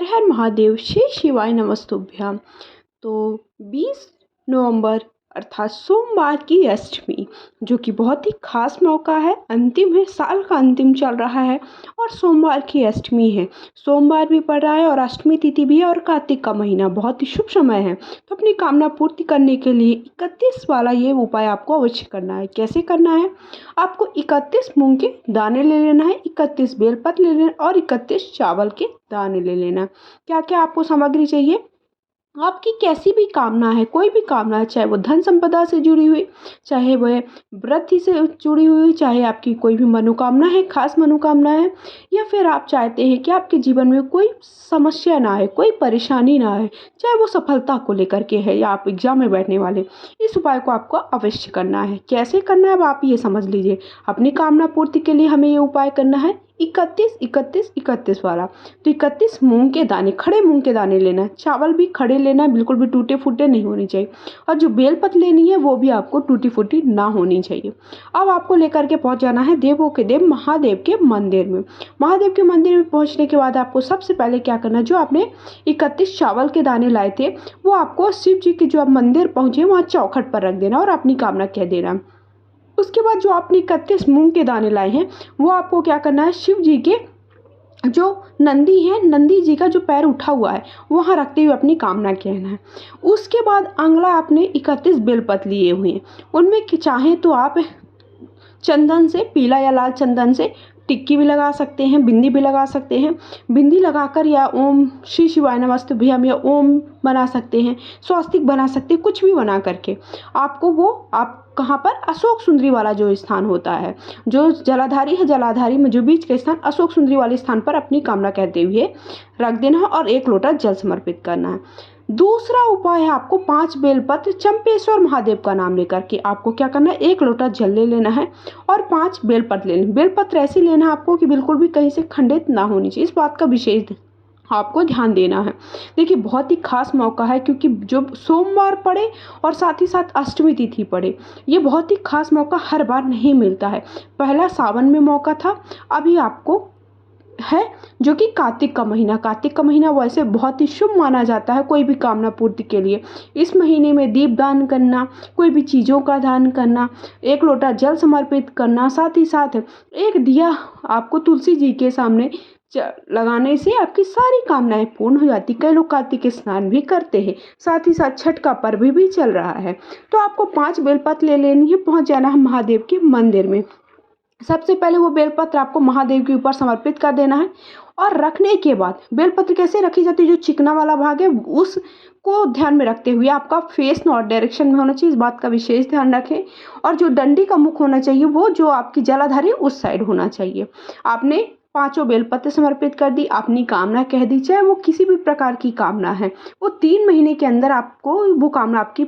हर हर महादेव, श्री शिवाय नमस्तुभ्यम। तो 20 नवंबर अर्थात सोमवार की अष्टमी, जो कि बहुत ही खास मौका है, अंतिम है, साल का अंतिम चल रहा है और सोमवार की अष्टमी है। सोमवार भी पड़ रहा है और अष्टमी तिथि भी है और कार्तिक का महीना बहुत ही शुभ समय है। तो अपनी कामना पूर्ति करने के लिए 31 वाला ये उपाय आपको अवश्य करना है। कैसे करना है? आपको 31 मूंग के दाने ले लेना है, 31 बेलपत्र ले लेना और 31 चावल के दाने ले लेना। क्या क्या आपको सामग्री चाहिए? आपकी कैसी भी कामना है, कोई भी कामना है, चाहे वो धन संपदा से जुड़ी हुई, चाहे वह वृद्धि से जुड़ी हुई, चाहे आपकी कोई भी मनोकामना है, खास मनोकामना है, या फिर आप चाहते हैं कि आपके जीवन में कोई समस्या ना आए, कोई परेशानी ना आए, चाहे वो सफलता को लेकर के है या आप एग्जाम में बैठने वाले, इस उपाय को आपको अवश्य करना है। कैसे करना है अब आप ये समझ लीजिए। अपनी कामना पूर्ति के लिए हमें ये उपाय करना है 31 31 31 वाला। तो 31 मूंग के दाने, खड़े मूंग के दाने लेना है, चावल भी खड़े लेना है, बिल्कुल भी टूटे फूटे नहीं होने चाहिए, और जो बेलपत्र लेनी है वो भी आपको टूटी फूटी ना होनी चाहिए। अब आपको लेकर के पहुंच जाना है देवों के देव महादेव के मंदिर में। महादेव के मंदिर में पहुंचने के बाद आपको सबसे पहले क्या करना है, जो आपने 31 चावल के दाने लाए थे वो आपको शिव जी के जो आप मंदिर पहुंचे वहाँ चौखट पर रख देना और अपनी कामना कह देना। उसके बाद जो आपने 31 मूंग के दाने लाए हैं वो आपको क्या करना है, शिव जी के जो नंदी है, नंदी जी का जो पैर उठा हुआ है वहाँ रखते हुए अपनी कामना कहना है। उसके बाद अगला आपने 31 बेलपत्र लिए हुए हैं, उनमें चाहें तो आप चंदन से, पीला या लाल चंदन से टिक्की भी लगा सकते हैं, बिंदी भी लगा सकते हैं। बिंदी लगाकर या ओम श्री शिवाय नमस्तुभ्यम या ओम बना सकते हैं, स्वास्तिक बना सकते हैं, कुछ भी बना करके आपको वो आप कहाँ पर, अशोक सुंदरी वाला जो स्थान होता है, जो जलाधारी है, जलाधारी में जो बीच का स्थान, अशोक सुंदरी वाले स्थान पर अपनी कामना कहते हुए रख देना है और 1 लोटा जल समर्पित करना है। दूसरा उपाय है आपको 5 बेलपत्र चंपेश्वर महादेव का नाम लेकर के आपको क्या करना है, 1 लोटा जल ले लेना है और 5 बेलपत्र ले लेना। बेलपत्र ऐसे लेना है आपको कि बिल्कुल भी कहीं से खंडित ना होनी चाहिए, इस बात का विशेष आपको ध्यान देना है। देखिए बहुत ही खास मौका है, क्योंकि जो सोमवार पड़े और साथ ही साथ अष्टमी तिथि पड़े, ये बहुत ही खास मौका हर बार नहीं मिलता है। पहला सावन में मौका था, अभी आपको है जो कि कार्तिक का महीना। कार्तिक का महीना वैसे बहुत ही शुभ माना जाता है कोई भी कामना पूर्ति के लिए। इस महीने में दीप दान करना, कोई भी चीज़ों का दान करना, 1 लोटा जल समर्पित करना, साथ ही साथ 1 दिया आपको तुलसी जी के सामने लगाने से आपकी सारी कामनाएं पूर्ण हो जाती। कई लोग कार्तिक स्नान भी करते हैं, साथ ही साथ छठ का पर्व भी चल रहा है। तो आपको 5 बेलपत्र ले लेनी है, पहुंच जाना है महादेव के मंदिर में। सबसे पहले वो बेलपत्र आपको महादेव के ऊपर समर्पित कर देना है और रखने के बाद बेलपत्र कैसे रखी जाती है, जो चिकना वाला भाग है उसको ध्यान में रखते हुए आपका फेस नॉर्थ डायरेक्शन में होना चाहिए, इस बात का विशेष ध्यान रखें। और जो डंडी का मुख होना चाहिए वो जो आपकी जलाधारी उस साइड होना चाहिए। आपने 5 बेलपत्र समर्पित कर दी, अपनी कामना कह दी, चाहे वो किसी भी प्रकार की कामना है, वो 3 महीने के अंदर आपको वो कामना आपकी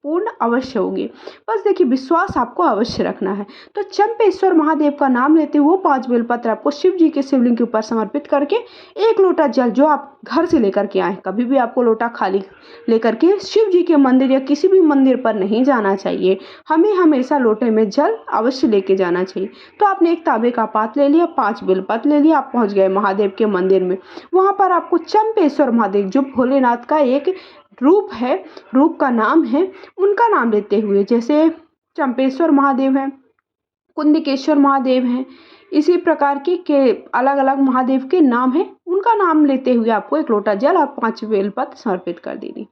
पूर्ण अवश्य होगी। बस देखिए विश्वास आपको अवश्य रखना है। तो चंपेश्वर महादेव का नाम लेते हुए 5 बेलपत्र आपको शिव जी के शिवलिंग के ऊपर समर्पित करके 1 लोटा जल जो आप घर से लेकर के आए, कभी भी आपको लोटा खाली लेकर के शिव जी के मंदिर या किसी भी मंदिर पर नहीं जाना चाहिए, हमें हमेशा लोटे में जल अवश्य लेके जाना चाहिए। तो आपने 1 तांबे का पात्र ले लिया, 5 बेलपत्र ले लिया, आप पहुंच गए महादेव के मंदिर में। वहां पर आपको चंपेश्वर महादेव जो भोलेनाथ का एक रूप है, रूप का नाम है, उनका नाम लेते हुए, जैसे चंपेश्वर महादेव हैं, कुंदकेश्वर महादेव हैं, इसी प्रकार के अलग अलग महादेव के नाम हैं, उनका नाम लेते हुए आपको 1 लोटा जल और 5 बेलपत्र समर्पित कर देनी।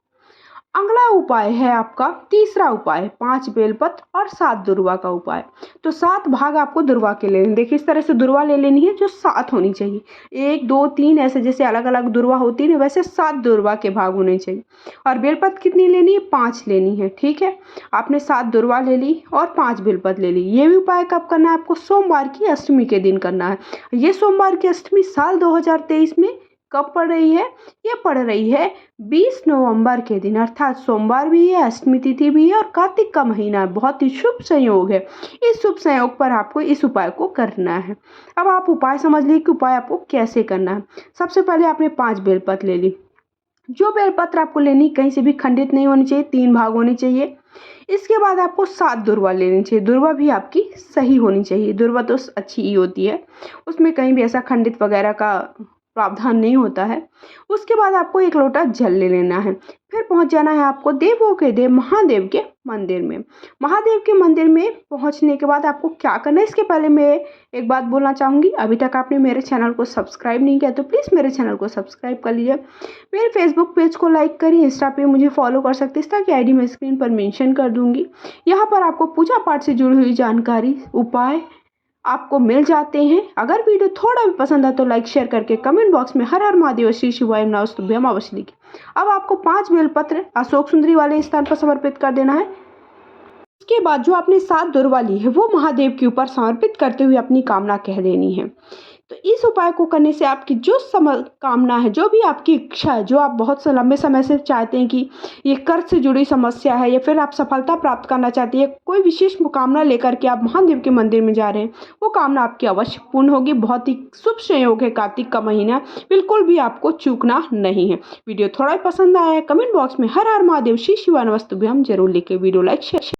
अगला उपाय है आपका तीसरा उपाय, 5 बेलपत्र और 7 दुर्वा का उपाय। तो 7 भाग आपको दुर्वा के लेने, देखिए इस तरह से दुर्वा ले लेनी है जो 7 होनी चाहिए, 1 2 3 ऐसे जैसे अलग अलग दुर्वा होती है ना, वैसे 7 दुर्वा के भाग होने चाहिए। और बेलपत्र कितनी लेनी है, 5 लेनी है। ठीक है, आपने 7 दुर्वा ले ली और 5 बेलपत्र ले ली। ये भी उपाय कब करना है आपको, सोमवार की अष्टमी के दिन करना है। ये सोमवार की अष्टमी साल 2023 में कब पड़ रही है, ये पड़ रही है 20 नवंबर के दिन, अर्थात सोमवार भी है, अष्टमी तिथि भी है और कार्तिक का महीना है, बहुत ही शुभ संयोग है। इस शुभ संयोग पर आपको इस उपाय को करना है। अब आप उपाय समझ लीजिए कि उपाय आपको कैसे करना है। सबसे पहले आपने 5 बेलपत्र ले ली, जो बेलपत्र आपको लेनी कहीं से भी खंडित नहीं होनी चाहिए, 3 भाग होनी चाहिए। इसके बाद आपको 7 दुर्वा लेनी चाहिए, दुर्वा भी आपकी सही होनी चाहिए, दुर्वा तो अच्छी ही होती है, उसमें कहीं भी ऐसा खंडित वगैरह का प्रावधान नहीं होता है। उसके बाद आपको 1 लोटा जल ले लेना है। फिर पहुंच जाना है आपको देवों के देव महादेव के मंदिर में। महादेव के मंदिर में पहुंचने के बाद आपको क्या करना है, इसके पहले मैं एक बात बोलना चाहूँगी। अभी तक आपने मेरे चैनल को सब्सक्राइब नहीं किया तो प्लीज़ मेरे चैनल को सब्सक्राइब कर लीजिए। मेरे फेसबुक पेज को लाइक करिए, इंस्टा पे मुझे फॉलो कर सकते हैं, इसका की आईडी मैं स्क्रीन पर मेंशन कर दूंगी। यहाँ पर आपको पूजा पाठ से जुड़ी हुई जानकारी, उपाय आपको मिल जाते हैं। अगर वीडियो थोड़ा भी पसंद आए तो लाइक शेयर करके कमेंट बॉक्स में हर हर महादेव श्री शिवाय नमस्तुभ्यम अवश्य लिखिए। अब आपको 5 बेलपत्र अशोक सुंदरी वाले स्थान पर समर्पित कर देना है। उसके बाद जो आपने 7 दुर्वा ली है वो महादेव के ऊपर समर्पित करते हुए अपनी कामना कह देनी है। तो इस उपाय को करने से आपकी जो कामना है, जो भी आपकी इच्छा है, जो आप बहुत लंबे समय से चाहते हैं कि ये कर्ज से जुड़ी समस्या है या फिर आप सफलता प्राप्त करना चाहते हैं, कोई विशेष कामना लेकर के आप महादेव के मंदिर में जा रहे हैं, वो कामना आपकी अवश्य पूर्ण होगी। बहुत ही शुभ संयोग है, कार्तिक का महीना, बिल्कुल भी आपको चूकना नहीं है। वीडियो थोड़ा ही पसंद आया है, कमेंट बॉक्स में हर हर महादेव श्री शिवाय नमस्तुभ्यम जरूर लिखे। Video like share